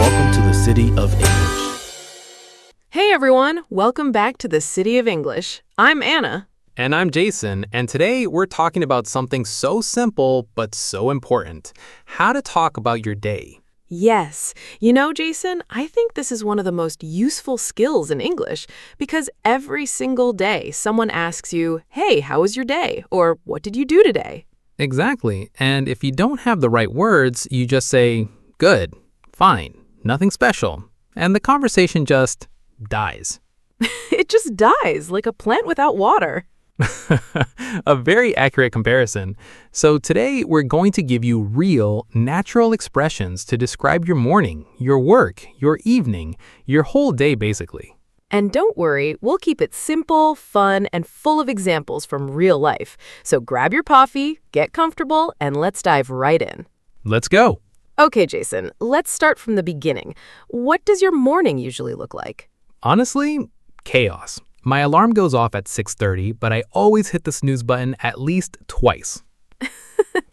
welcome to the City of English. Hey everyone, welcome back to the City of English. I'm Anna. And I'm Jason, and today we're talking about something so simple but so important: how to talk about your day. Yes, you know, Jason, I think this is one of the most useful skills in English because every single day someone asks you, hey, how was your day? Or what did you do today? Exactly, and if you don't have the right words, you just say, good, fine, nothing special, and the conversation just dies. It just dies like a plant without water. A very accurate comparison. So today we're going to give you real, natural expressions to describe your morning, your work, your evening, your whole day basically. And don't worry, we'll keep it simple, fun, and full of examples from real life. So grab your coffee, get comfortable, and let's dive right in. Let's go. Okay, Jason, let's start from the beginning. What does your morning usually look like? Honestly, chaos. My alarm goes off at 6:30, but I always hit the snooze button at least twice.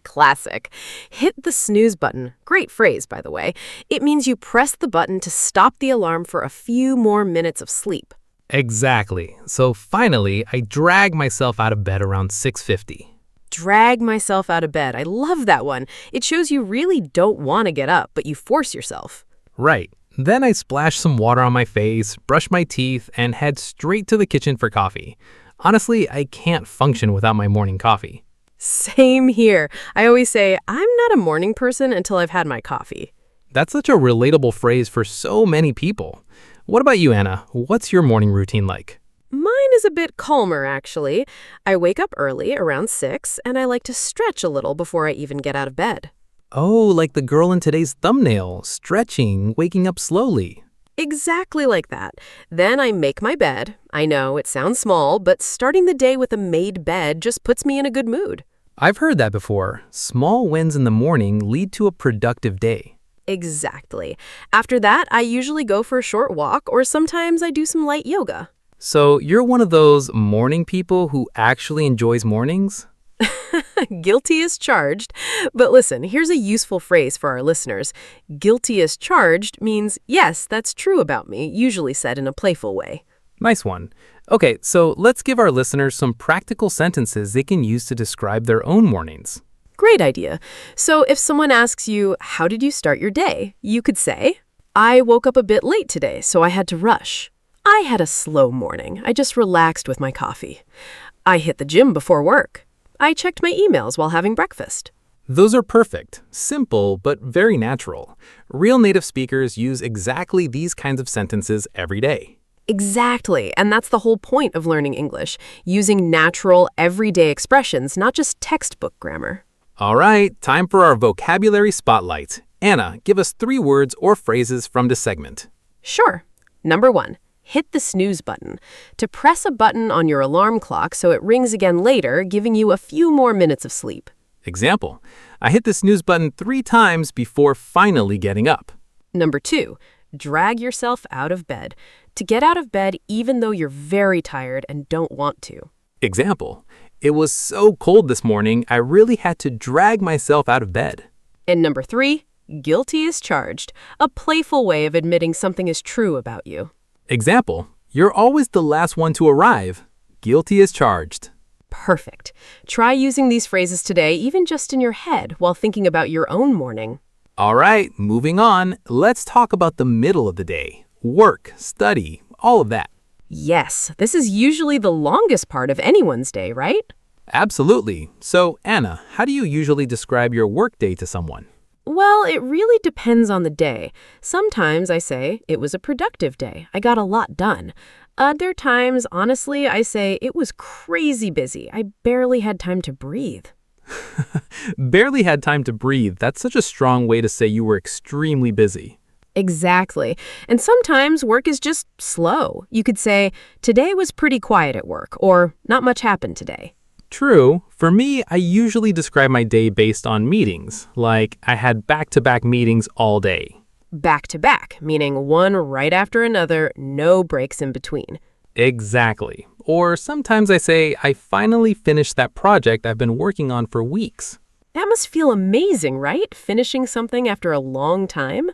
Classic. Hit the snooze button. Great phrase, by the way. It means you press the button to stop the alarm for a few more minutes of sleep. Exactly. So finally, I drag myself out of bed around 6:50. Drag myself out of bed. I love that one. It shows you really don't want to get up, but you force yourself. Right. Then I splash some water on my face, brush my teeth, and head straight to the kitchen for coffee. Honestly, I can't function without my morning coffee. Same here. I always say, I'm not a morning person until I've had my coffee. That's such a relatable phrase for so many people. What about you, Anna? What's your morning routine like? Mine is a bit calmer, actually. I wake up early, around 6, and I like to stretch a little before I even get out of bed. Oh, like the girl in today's thumbnail, stretching, waking up slowly. Exactly like that. Then I make my bed. I know it sounds small, but starting the day with a made bed just puts me in a good mood. I've heard that before. Small wins in the morning lead to a productive day. Exactly. After that, I usually go for a short walk, or sometimes I do some light yoga. So you're one of those morning people who actually enjoys mornings? Guilty as charged. But listen, here's a useful phrase for our listeners. Guilty as charged means, yes, that's true about me, usually said in a playful way. Nice one. Okay, so let's give our listeners some practical sentences they can use to describe their own mornings. Great idea. So if someone asks you, how did you start your day? You could say, I woke up a bit late today, so I had to rush. I had a slow morning. I just relaxed with my coffee. I hit the gym before work. I checked my emails while having breakfast. Those are perfect, simple, but very natural. Real native speakers use exactly these kinds of sentences every day. Exactly, and that's the whole point of learning English, using natural, everyday expressions, not just textbook grammar. All right, time for our vocabulary spotlight. Anna, give us 3 words or phrases from this segment. Sure. Number 1. Hit the snooze button. To press a button on your alarm clock so it rings again later, giving you a few more minutes of sleep. Example, I hit the snooze button 3 times before finally getting up. Number 2, drag yourself out of bed. To get out of bed even though you're very tired and don't want to. Example, it was so cold this morning, I really had to drag myself out of bed. And number 3, guilty as charged. A playful way of admitting something is true about you. Example, you're always the last one to arrive. Guilty as charged. Perfect. Try using these phrases today, even just in your head, while thinking about your own morning. All right, moving on. Let's talk about the middle of the day. Work, study, all of that. Yes, this is usually the longest part of anyone's day, right? Absolutely. So, Anna, how do you usually describe your workday to someone? Well, it really depends on the day. Sometimes I say, it was a productive day. I got a lot done. Other times, honestly, I say, it was crazy busy. I barely had time to breathe. Barely had time to breathe. That's such a strong way to say you were extremely busy. Exactly. And sometimes work is just slow. You could say, today was pretty quiet at work, or not much happened today. True. For me, I usually describe my day based on meetings, like I had back-to-back meetings all day. Back to back, meaning one right after another, no breaks in between. Exactly. Or sometimes I say I finally finished that project I've been working on for weeks. That must feel amazing, right? Finishing something after a long time?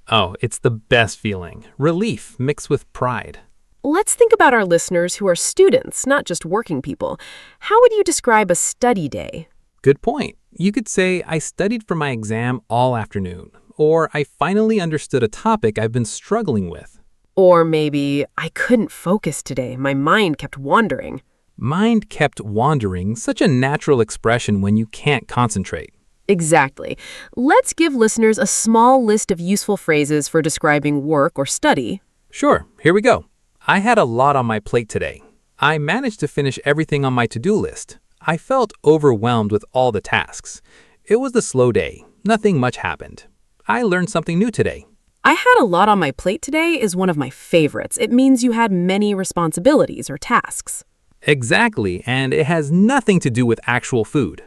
Oh, it's the best feeling. Relief mixed with pride. Let's think about our listeners who are students, not just working people. How would you describe a study day? Good point. You could say, I studied for my exam all afternoon, or I finally understood a topic I've been struggling with. Or maybe, I couldn't focus today. My mind kept wandering. Mind kept wandering, such a natural expression when you can't concentrate. Exactly. Let's give listeners a small list of useful phrases for describing work or study. Sure, here we go. I had a lot on my plate today. I managed to finish everything on my to-do list. I felt overwhelmed with all the tasks. It was a slow day. Nothing much happened. I learned something new today. I had a lot on my plate today is one of my favorites. It means you had many responsibilities or tasks. Exactly, and it has nothing to do with actual food.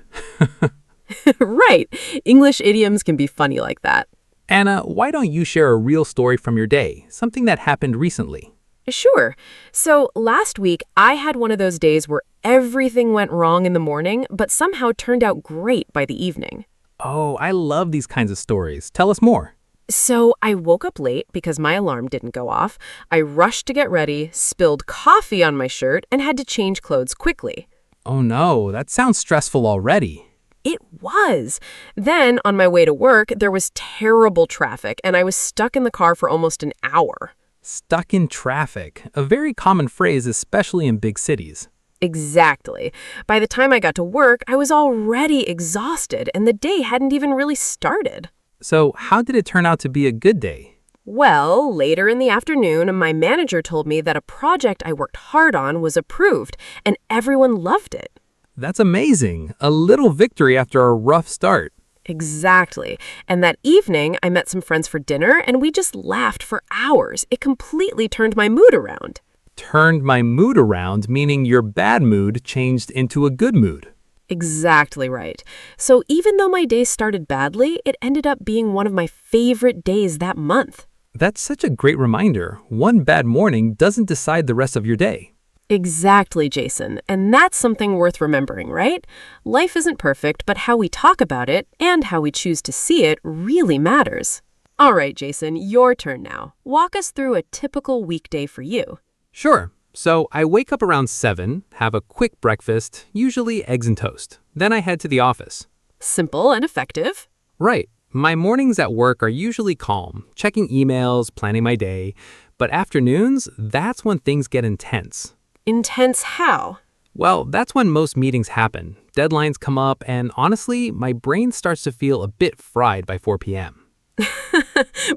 Right. English idioms can be funny like that. Anna, why don't you share a real story from your day, something that happened recently? Sure. So last week, I had one of those days where everything went wrong in the morning, but somehow turned out great by the evening. Oh, I love these kinds of stories. Tell us more. So I woke up late because my alarm didn't go off. I rushed to get ready, spilled coffee on my shirt, and had to change clothes quickly. Oh no, that sounds stressful already. It was. Then, on my way to work, there was terrible traffic, and I was stuck in the car for almost an hour. Stuck in traffic, a very common phrase, especially in big cities. Exactly. By the time I got to work, I was already exhausted, and the day hadn't even really started. So, how did it turn out to be a good day? Well, later in the afternoon, my manager told me that a project I worked hard on was approved, and everyone loved it. That's amazing. A little victory after a rough start. Exactly. And that evening, I met some friends for dinner, and we just laughed for hours. It completely turned my mood around. Turned my mood around, meaning your bad mood changed into a good mood. Exactly right. So even though my day started badly, it ended up being one of my favorite days that month. That's such a great reminder. One bad morning doesn't decide the rest of your day. Exactly, Jason. And that's something worth remembering, right? Life isn't perfect, but how we talk about it and how we choose to see it really matters. All right, Jason, your turn now. Walk us through a typical weekday for you. Sure. So I wake up around 7, have a quick breakfast, usually eggs and toast. Then I head to the office. Simple and effective. Right. My mornings at work are usually calm, checking emails, planning my day. But afternoons, that's when things get intense. Intense how? Well, that's when most meetings happen. Deadlines come up, and honestly, my brain starts to feel a bit fried by 4 p.m.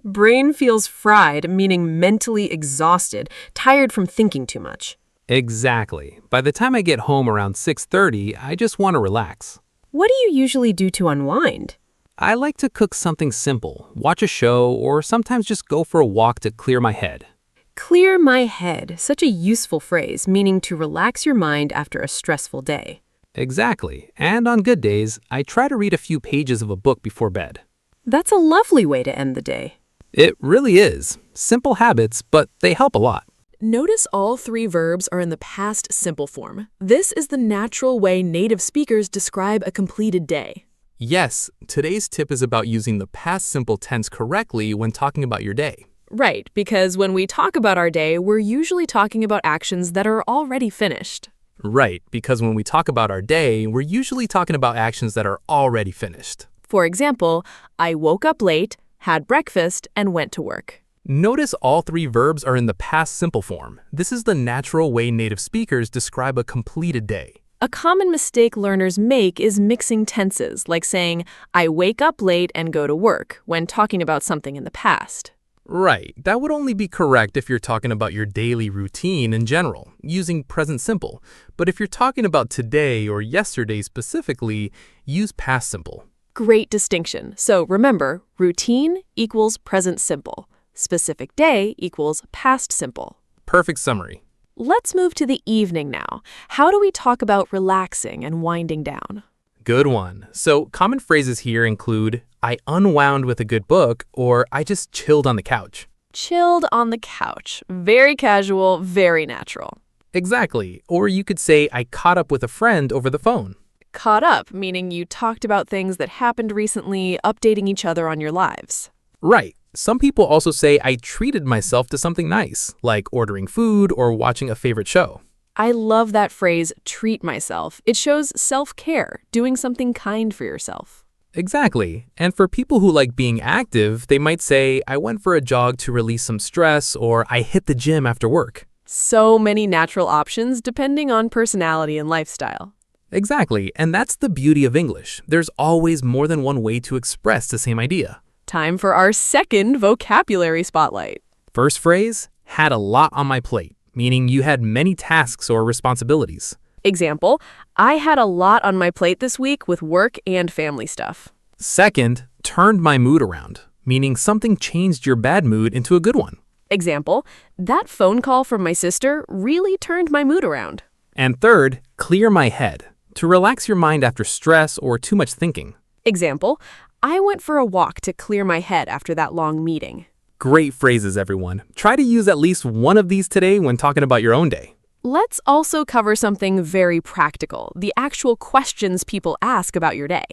Brain feels fried, meaning mentally exhausted, tired from thinking too much. Exactly. By the time I get home around 6:30, I just want to relax. What do you usually do to unwind? I like to cook something simple, watch a show, or sometimes just go for a walk to clear my head. Clear my head, such a useful phrase, meaning to relax your mind after a stressful day. Exactly. And on good days, I try to read a few pages of a book before bed. That's a lovely way to end the day. It really is. Simple habits, but they help a lot. Notice all three verbs are in the past simple form. This is the natural way native speakers describe a completed day. Yes, today's tip is about using the past simple tense correctly when talking about your day. Right, because when we talk about our day, we're usually talking about actions that are already finished. Right, because when we talk about our day, we're usually talking about actions that are already finished. For example, I woke up late, had breakfast, and went to work. Notice all three verbs are in the past simple form. This is the natural way native speakers describe a completed day. A common mistake learners make is mixing tenses, like saying, I wake up late and go to work, when talking about something in the past. Right, that would only be correct if you're talking about your daily routine in general, using present simple. But if you're talking about today or yesterday specifically, use past simple. Great distinction. So remember, routine equals present simple. Specific day equals past simple. Perfect summary. Let's move to the evening now. How do we talk about relaxing and winding down? Good one. So common phrases here include, I unwound with a good book, or I just chilled on the couch. Chilled on the couch. Very casual, very natural. Exactly. Or you could say, I caught up with a friend over the phone. Caught up, meaning you talked about things that happened recently, updating each other on your lives. Right. Some people also say I treated myself to something nice, like ordering food or watching a favorite show. I love that phrase, treat myself. It shows self-care, doing something kind for yourself. Exactly. And for people who like being active, they might say, I went for a jog to release some stress, or I hit the gym after work. So many natural options depending on personality and lifestyle. Exactly. And that's the beauty of English. There's always more than one way to express the same idea. Time for our second vocabulary spotlight. First phrase, had a lot on my plate, meaning you had many tasks or responsibilities. Example, I had a lot on my plate this week with work and family stuff. Second, turned my mood around, meaning something changed your bad mood into a good one. Example, that phone call from my sister really turned my mood around. And third, clear my head, to relax your mind after stress or too much thinking. Example, I went for a walk to clear my head after that long meeting. Great phrases, everyone. Try to use at least one of these today when talking about your own day. Let's also cover something very practical, the actual questions people ask about your day.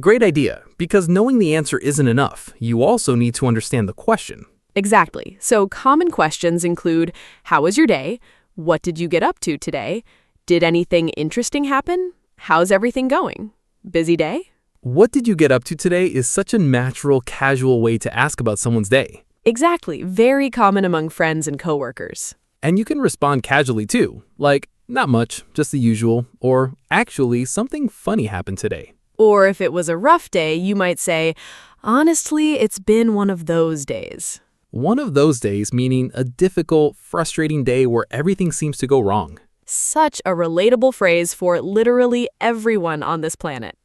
Great idea, because knowing the answer isn't enough. You also need to understand the question. Exactly. So common questions include, how was your day? What did you get up to today? Did anything interesting happen? How's everything going? Busy day? What did you get up to today is such a natural, casual way to ask about someone's day. Exactly. Very common among friends and coworkers. And you can respond casually too, like, not much, just the usual, or actually, something funny happened today. Or if it was a rough day, you might say, honestly, it's been one of those days. One of those days meaning a difficult, frustrating day where everything seems to go wrong. Such a relatable phrase for literally everyone on this planet.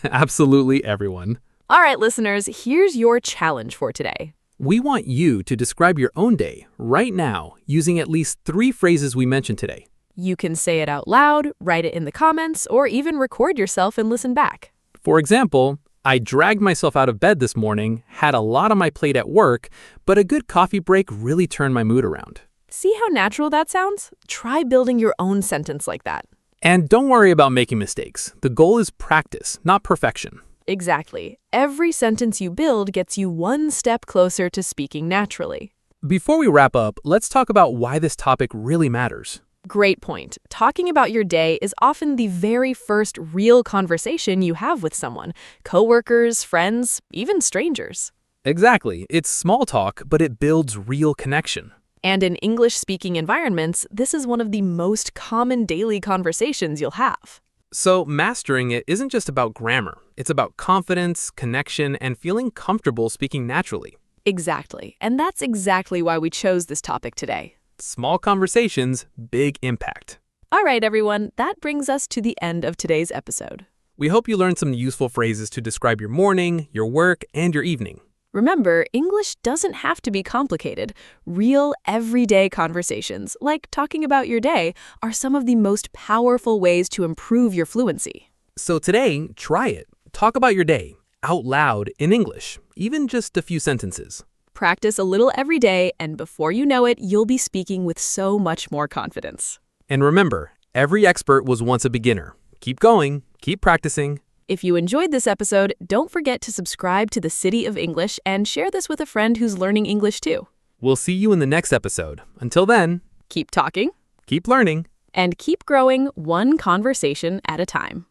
Absolutely everyone. All right, listeners, here's your challenge for today. We want you to describe your own day right now using at least 3 phrases we mentioned today. You can say it out loud, write it in the comments, or even record yourself and listen back. For example, I dragged myself out of bed this morning, had a lot on my plate at work, but a good coffee break really turned my mood around. See how natural that sounds? Try building your own sentence like that. And don't worry about making mistakes. The goal is practice, not perfection. Exactly. Every sentence you build gets you one step closer to speaking naturally. Before we wrap up, let's talk about why this topic really matters. Great point. Talking about your day is often the very first real conversation you have with someone, coworkers, friends, even strangers. Exactly. It's small talk, but it builds real connection. And in English-speaking environments, this is one of the most common daily conversations you'll have. So mastering it isn't just about grammar. It's about confidence, connection, and feeling comfortable speaking naturally. Exactly. And that's exactly why we chose this topic today. Small conversations, big impact. All right, everyone, that brings us to the end of today's episode. We hope you learned some useful phrases to describe your morning, your work, and your evening. Remember, English doesn't have to be complicated. Real, everyday conversations, like talking about your day, are some of the most powerful ways to improve your fluency. So today, try it. Talk about your day, out loud, in English, even just a few sentences. Practice a little every day, and before you know it, you'll be speaking with so much more confidence. And remember, every expert was once a beginner. Keep going, keep practicing. If you enjoyed this episode, don't forget to subscribe to the City of English and share this with a friend who's learning English too. We'll see you in the next episode. Until then, Keep talking keep learning. and keep growing one conversation at a time.